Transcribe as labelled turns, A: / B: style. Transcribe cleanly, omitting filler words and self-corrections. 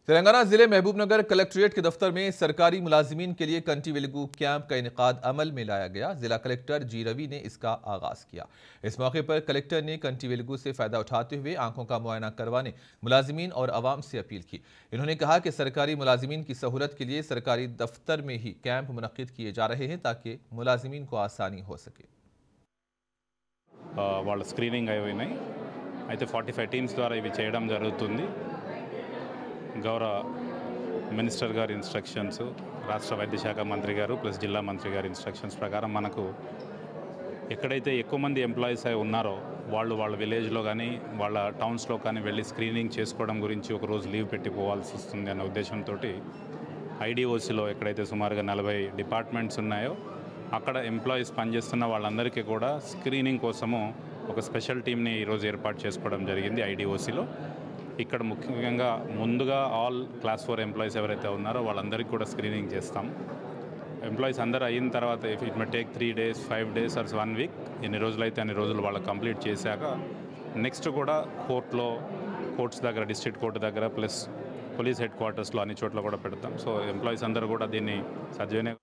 A: तेलंगाना जिले महबूबनगर कलेक्ट्रेट के दफ्तर में सरकारी मुलाजिमीन के लिए कंटी वेलुगु कैंप का इनेकाद अमल में लाया गया। जिला कलेक्टर जी रवि ने इसका आगाज किया। इस मौके पर कलेक्टर ने कंटी वेलुगु से फायदा उठाते हुए आंखों का मुआयना करवाने मुलाजिमीन और आवाम से अपील की। इन्होंने कहा कि सरकारी मुलाजिमीन की सहूलत के लिए सरकारी दफ्तर में ही कैंप मुनक्किद किए जा रहे हैं ताकि मुलाजिमीन को आसानी हो सके।
B: వాళ్ళ స్క్రీనింగ్ అయిపోయినాయి అయితే 45 టీమ్స్ ద్వారా ఇవి చేయడం జరుగుతుంది। గౌరవ మినిస్టర్ గారి ఇన్స్ట్రక్షన్స్, రాష్ట్ర వైద్య శాఖ మంత్రి గారు ప్లస్ జిల్లా మంత్రి గారి ఇన్స్ట్రక్షన్స్ ప్రకారం మనకు ఎక్కడైతే ఎక్కువ మంది ఎంప్లాయీస్ అయి ఉన్నారో వాళ్ళు వాళ్ళ విలేజ్లో కానీ వాళ్ళ టౌన్స్లో కానీ వెళ్ళి స్క్రీనింగ్ చేసుకోవడం గురించి ఒక రోజు లీవ్ పెట్టి పోవాల్సి వస్తుంది అనే ఉద్దేశంతో ఐడిఓసిలో ఎక్కడైతే సుమారుగా 40 డిపార్ట్మెంట్స్ ఉన్నాయో అక్కడ ఎంప్లాయీస్ పనిచేస్తున్న వాళ్ళందరికీ కూడా స్క్రీనింగ్ కోసము ఒక స్పెషల్ టీమ్ని ఈరోజు ఏర్పాటు చేసుకోవడం జరిగింది ఐడిఓసిలో। ఇక్కడ ముఖ్యంగా ముందుగా ఆల్ క్లాస్ 4 ఎంప్లాయీస్ ఎవరైతే ఉన్నారో వాళ్ళందరికీ కూడా స్క్రీనింగ్ చేస్తాం। ఎంప్లాయీస్ అందరూ అయిన తర్వాత it may take 3 days 5 days or 1 week, ఎన్ని రోజులు అయితే అన్ని రోజులు వాళ్ళు కంప్లీట్ చేశాక నెక్స్ట్ కూడా కోర్ట్స్ దగ్గర, డిస్ట్రిక్ట్ కోర్టు దగ్గర ప్లస్ పోలీస్ హెడ్ క్వార్టర్స్లో అన్ని చోట్ల కూడా పెడతాం। సో ఎంప్లాయీస్ అందరూ కూడా దీన్ని సద్వినియోగం